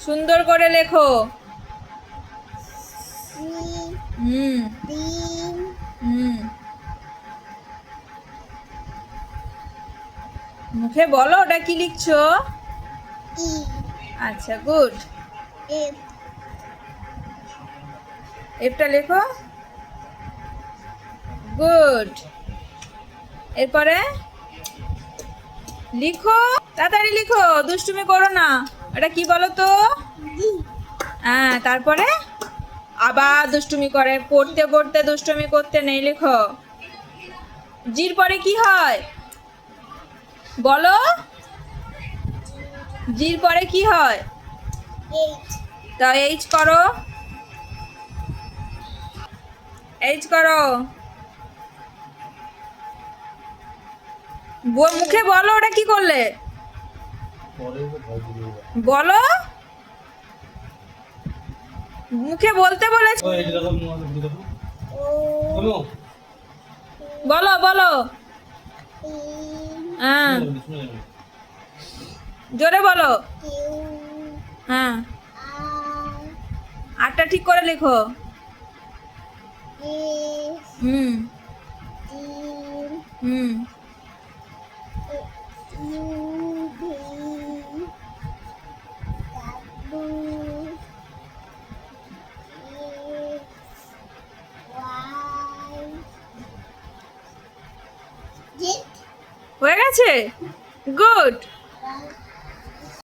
সুন্দর করে লেখো। সি হুম ডি হুম মুখে বলো ওটা কি লিখছো। ই আচ্ছা, গুড। এফ এফটা লেখো। গুড। এরপরে লিখো, তাড়াতাড়ি লিখো, দুষ্টুমি করো না। এটা কি বলো তো? জি হ্যাঁ, তারপরে আবার দুষ্টুমি করে, পড়তে পড়তে দুষ্টুমি করতে নেই, লিখো। জির পরে কি হয় বলো? জির পরে কি হয়? এইচ তা এইচ করো, এইচ করো। মুখে বলো ওটা কি করলে বলো, মুখে বলতে বলেছি। ও বলো বলো। ই হ্যাঁ, জোরে বলো। কিউ হ্যাঁ, আর আটটা ঠিক করে লেখো। S hmm T hmm U V W X Y Z হয়ে গেছে, গুড।